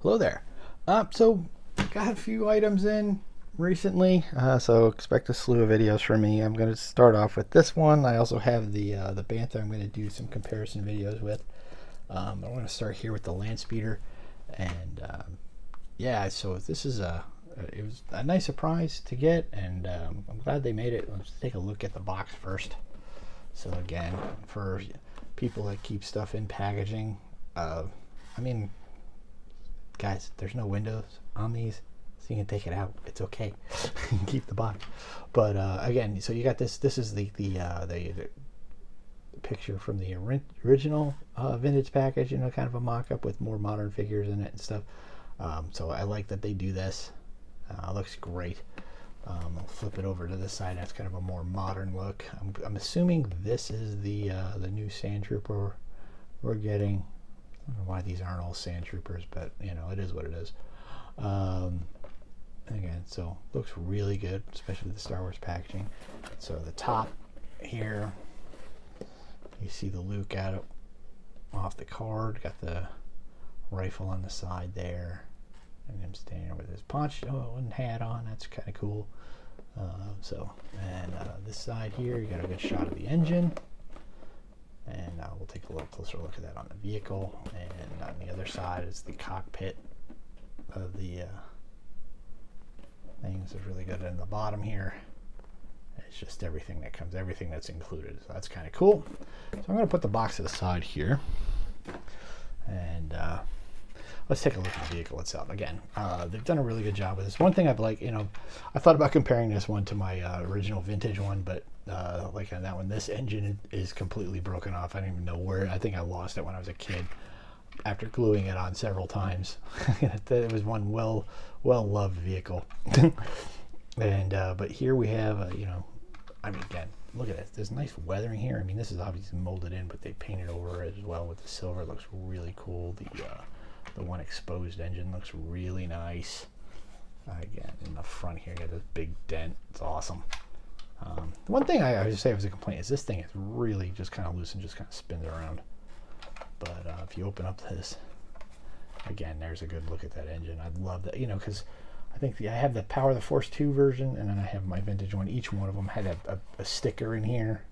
Hello there. So got a few items in recently, so expect a slew of videos from me. I'm going to start off with this one. I also have the Bantha I'm going to do some comparison videos with. I want to start here with the Landspeeder, and yeah, so this is it was a nice surprise to get, and I'm glad they made it. Let's take a look at the box first. So again, for people that keep stuff in packaging, I mean, guys, there's no windows on these, so you can take it out. It's okay. You can keep the box. But again, so you got this. This is the picture from the original vintage package. You know, kind of a mock-up with more modern figures in it and stuff. So I like that they do this. Looks great. I'll flip it over to this side. That's kind of a more modern look. I'm assuming this is the new Sand Trooper we're getting. I don't know why these aren't all Sand Troopers, but you know, it is what it is. Again, so looks really good, especially the Star Wars packaging. So the top here, you see the Luke out off the card, got the rifle on the side there, and him standing with his poncho and hat on. That's kind of cool. And this side here, you got a good shot of the engine. And we'll take a little closer look at that on the vehicle. And on the other side is the cockpit of the things. Is really good in the bottom here. It's just everything that comes, everything that's included. So that's kind of cool. So I'm going to put the box to the side here. And let's take a look at the vehicle itself. Again, they've done a really good job with this. One thing I've liked, you know, I thought about comparing this one to my original vintage one, but like on that one, this engine is completely broken off. I don't even know where. I think I lost it when I was a kid after gluing it on several times. It was one well-loved vehicle. And but here we have, you know, I mean, again, look at this. There's nice weathering here. I mean, this is obviously molded in, but they painted over it as well with the silver. It looks really cool. The one exposed engine looks really nice. Again, in the front here, you got this big dent. It's awesome. The one thing I would say as a complaint is this thing is really just kind of loose and just kind of spins around. But if you open up this, again, there's a good look at that engine. I'd love that, you know, because I think I have the Power of the Force 2 version, and then I have my vintage one. Each one of them had a sticker in here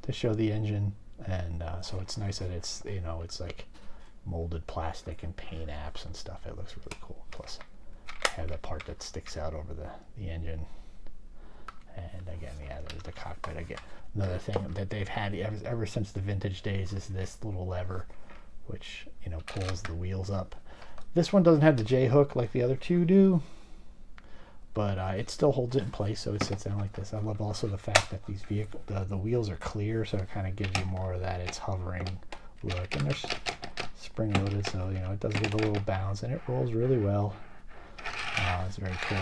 to show the engine, and so it's nice that it's, you know, it's like molded plastic and paint apps and stuff. It looks really cool. Plus, I have the part that sticks out over the engine. And again, yeah, there's the cockpit. Again, another thing that they've had ever since the vintage days is this little lever, which, you know, pulls the wheels up. This one doesn't have the J hook like the other two do, but it still holds it in place, so it sits down like this. I love also the fact that these the wheels are clear, so it kind of gives you more of that it's hovering look. And they're spring loaded, so you know it does give a little bounce, and it rolls really well. It's very cool.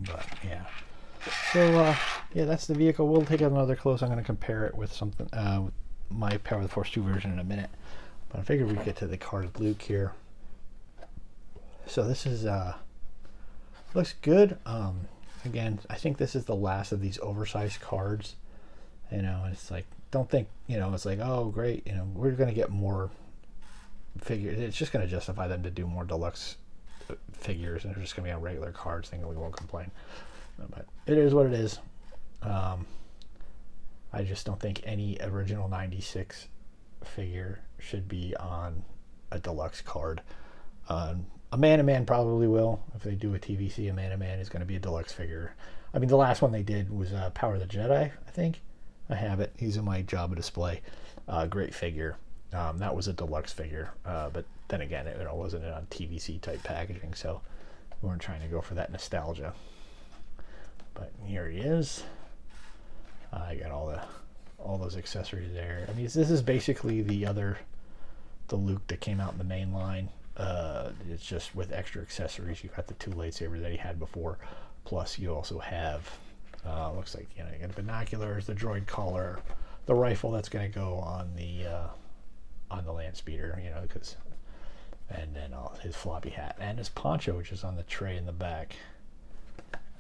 But yeah, so yeah, that's the vehicle. We'll take another close. I'm going to compare it with something with my Power of the Force 2 version in a minute, but I figured we'd get to the card Luke here. So this is looks good. Again, I think this is the last of these oversized cards, you know, and it's like, don't think, you know, it's like, oh great, you know, we're going to get more figures. It's just going to justify them to do more deluxe figures, and they're just going to be on regular cards, thinking we won't complain. But it is what it is. I just don't think any original 96 figure should be on a deluxe card. A Man-to-Man probably will. If they do a TVC, a Man-to-Man is going to be a deluxe figure. I mean, the last one they did was Power of the Jedi, I think. I have it. He's in my Jabba display. Great figure. That was a deluxe figure, but then again, it wasn't on TVC type packaging, so we weren't trying to go for that nostalgia. But here he is. I got all those accessories there. I mean, this is basically the Luke that came out in the main line. It's just with extra accessories. You got the two lightsabers that he had before, plus you also have looks like, you know, you got binoculars, the droid collar, the rifle that's going to go on the Landspeeder, you know, because, and then his floppy hat and his poncho, which is on the tray in the back.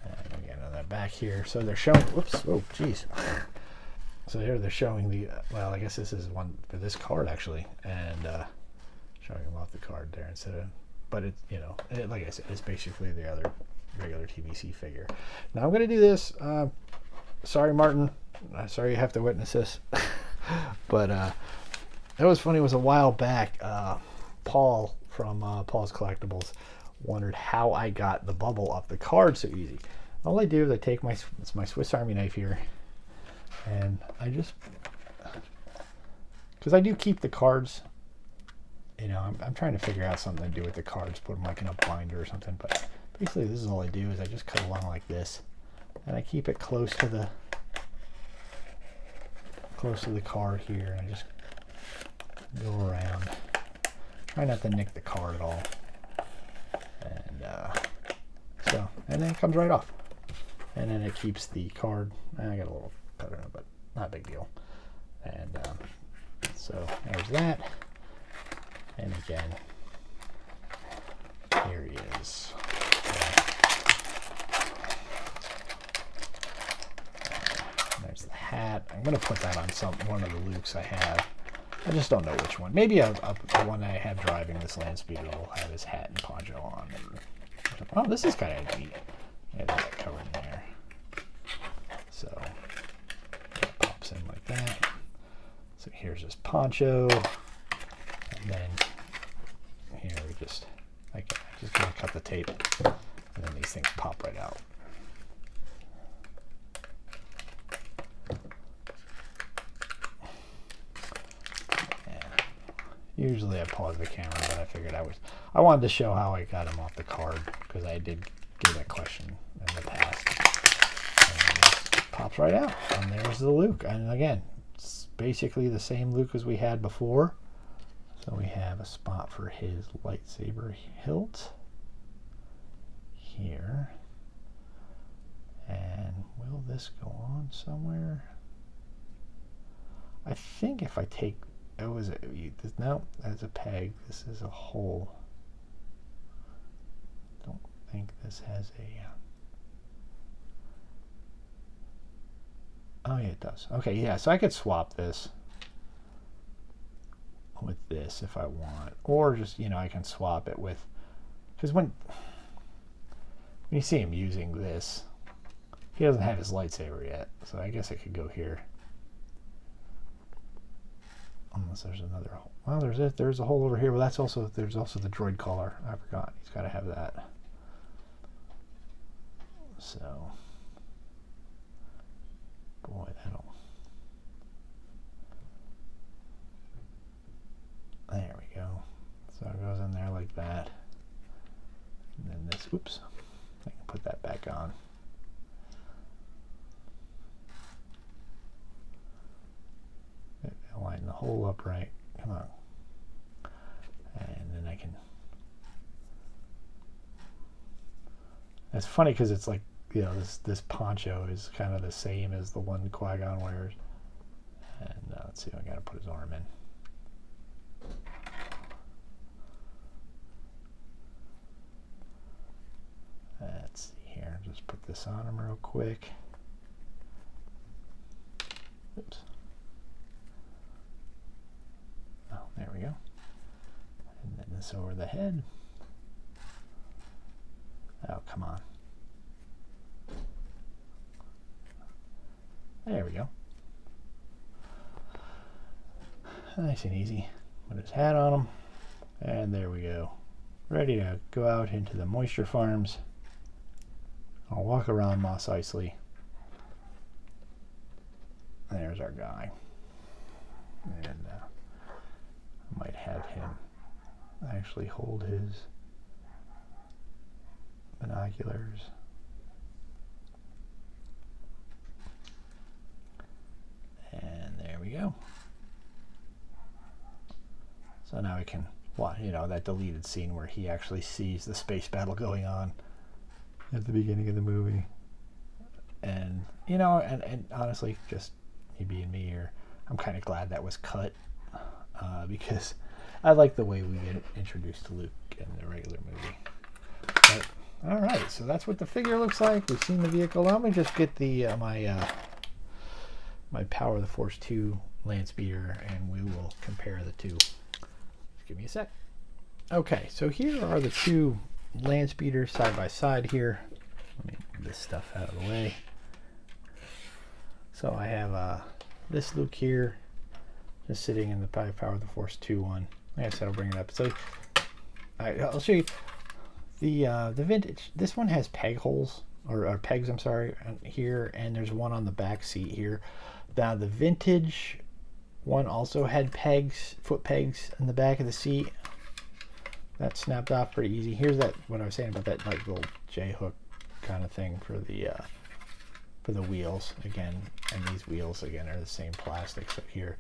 And again, on that back here. So they're showing, whoops, oh, geez. So here they're showing the, well, I guess this is one for this card actually, and showing them off the card there instead of, but it, you know, like I said, it's basically the other regular TVC figure. Now I'm going to do this. Sorry, Martin. Sorry you have to witness this. But that was funny. It was a while back. Paul from Paul's Collectibles wondered how I got the bubble off the card so easy. All I do is I take my Swiss Army knife here, and I just, because I do keep the cards, you know, I'm trying to figure out something to do with the cards, put them like in a binder or something, but basically this is all I do is I just cut along like this, and I keep it close to the card here, and I just go around. Try not to nick the card at all. And and then it comes right off. And then it keeps the card. I got a little cut on it, but not a big deal. And so there's that. And again, here he is. There's the hat. I'm going to put that on one of the Lukes I have. I just don't know which one. Maybe a one I have driving this Landspeeder will have his hat and poncho on. Oh, this is kind of neat. Yeah, there's that cover in there. So it pops in like that. So here's his poncho, and then here we just gonna cut the tape, and then these things pop right out. Usually I pause the camera, but I figured I wanted to show how I got him off the card, because I did get that question in the past. And it just pops right out, and there's the Luke. And again, it's basically the same Luke as we had before. So we have a spot for his lightsaber hilt here. And will this go on somewhere? I think if I take, no, that's a peg. This is a hole. Don't think this has a. Oh yeah, it does. Okay, yeah. So I could swap this with this if I want, or just, you know, I can swap it with, because when you see him using this, he doesn't have his lightsaber yet. So I guess I could go here. Unless there's another hole. Well, there's a hole over here. Well, there's also the droid collar. I forgot. He's got to have that. So, boy, there we go. So it goes in there like that. And then this, oops, I can put that back on. Line the hole up right. Come on. And then I can. It's funny because it's like, you know, this poncho is kind of the same as the one Qui-Gon wears. And let's see, I got to put his arm in. Let's see here. Just put this on him real quick. Oops. Oh, there we go. And then this over the head. Oh, come on. There we go. Nice and easy. Put his hat on him. And there we go. Ready to go out into the moisture farms. I'll walk around Mos Eisley. There's our guy. And I might have him actually hold his binoculars. And there we go. So now we can watch, you know, that deleted scene where he actually sees the space battle going on at the beginning of the movie. And, you know, and honestly, just me being me here, I'm kind of glad that was cut. Because I like the way we get introduced to Luke in the regular movie. But All right, so that's what the figure looks like. We've seen the vehicle. Let me just get the my Power of the Force 2 Landspeeder, and we will compare the two. Just give me a sec. Okay, so here are the two Landspeeders side by side here. Let me get this stuff out of the way. So I have this Luke here, just sitting in the Power of the Force 2 one. Like I said, I'll bring it up. So I'll show you the vintage. This one has peg holes, or pegs, I'm sorry, here, and there's one on the back seat here. Now the vintage one also had pegs, foot pegs in the back of the seat. That snapped off pretty easy. Here's that, what I was saying about that like little J-hook kind of thing for the wheels again, and these wheels again are the same plastic. So here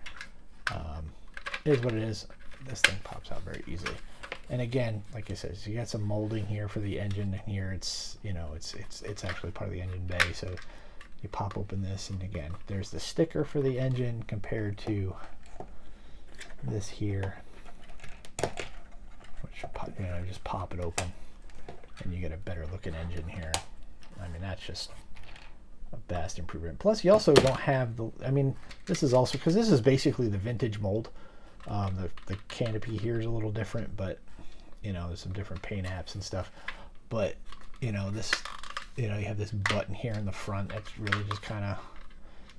is what it is. This thing pops out very easily. And again, like I said, so you got some molding here for the engine, and here it's, you know, it's actually part of the engine bay. So you pop open this, and again, there's the sticker for the engine compared to this here, which, you know, just pop it open and you get a better looking engine here. I mean, that's just a vast improvement. Plus, you also don't have the, I mean, this is also, because this is basically the vintage mold. The canopy here is a little different, but, you know, there's some different paint apps and stuff. But, you know, this, you know, you have this button here in the front that's really just kind of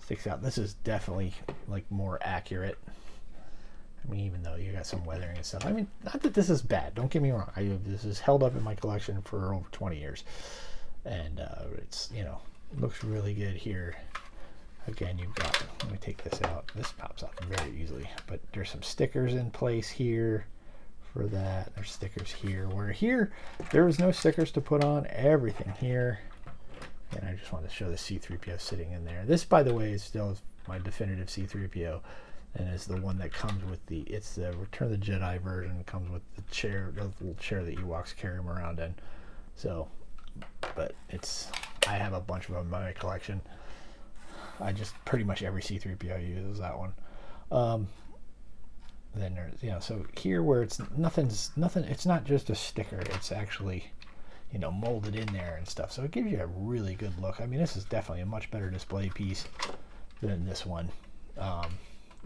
sticks out. This is definitely like more accurate. I mean, even though you got some weathering and stuff. I mean, not that this is bad. Don't get me wrong. This is held up in my collection for over 20 years. And it's, you know, looks really good here. Again, you've got, let me take this out. This pops off very easily. But there's some stickers in place here for that. There's stickers here. Where here, there was no stickers to put on. Everything here. And I just wanted to show the C-3PO sitting in there. This, by the way, is still my definitive C-3PO. And is the one that comes with the, it's the Return of the Jedi version. It comes with the chair, the little chair that Ewoks carry them around in. So, but it's, I have a bunch of them in my collection. I just, pretty much every C-3PO uses that one. Then there's, you know, so here where it's nothing, it's not just a sticker. It's actually, you know, molded in there and stuff. So it gives you a really good look. I mean, this is definitely a much better display piece than this one.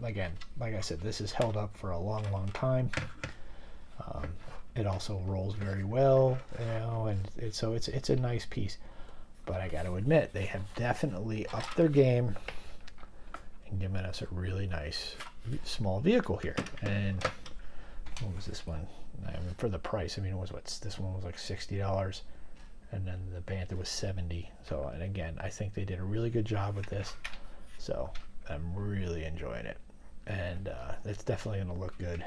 Again, like I said, this is held up for a long, long time. It also rolls very well, you know, and so it's a nice piece. But I got to admit, they have definitely upped their game and given us a really nice small vehicle here. And what was this one? I mean, for the price, I mean, it was this one was like $60, and then the Bantha was $70. So, and again, I think they did a really good job with this. So I'm really enjoying it. And it's definitely going to look good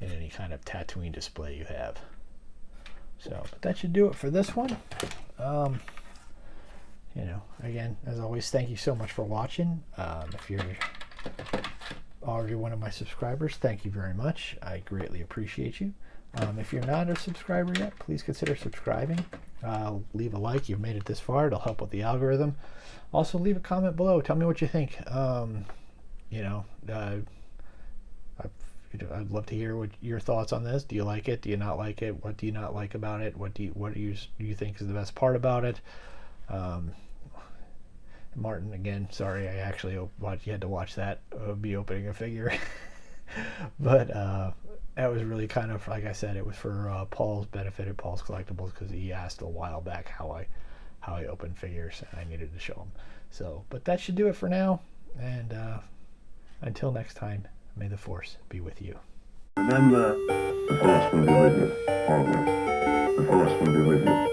in any kind of Tatooine display you have. So, but that should do it for this one. You know, again, as always, thank you so much for watching. If you're already one of my subscribers, thank you very much. I greatly appreciate you. If you're not a subscriber yet, please consider subscribing. Leave a like. You've made it this far. It'll help with the algorithm. Also, leave a comment below. Tell me what you think. You know, I'd love to hear what your thoughts on this. Do you like it? Do you not like it? What do you not like about it? What do you think is the best part about it? Martin, again, sorry, I actually you had to watch that be opening a figure. But that was really kind of, like I said, it was for Paul's benefit at Paul's Collectibles, because he asked a while back how I open figures, and I needed to show him. So, but that should do it for now. And until next time, may the Force be with you. Remember, the Force will be with you always. The Force will be with you.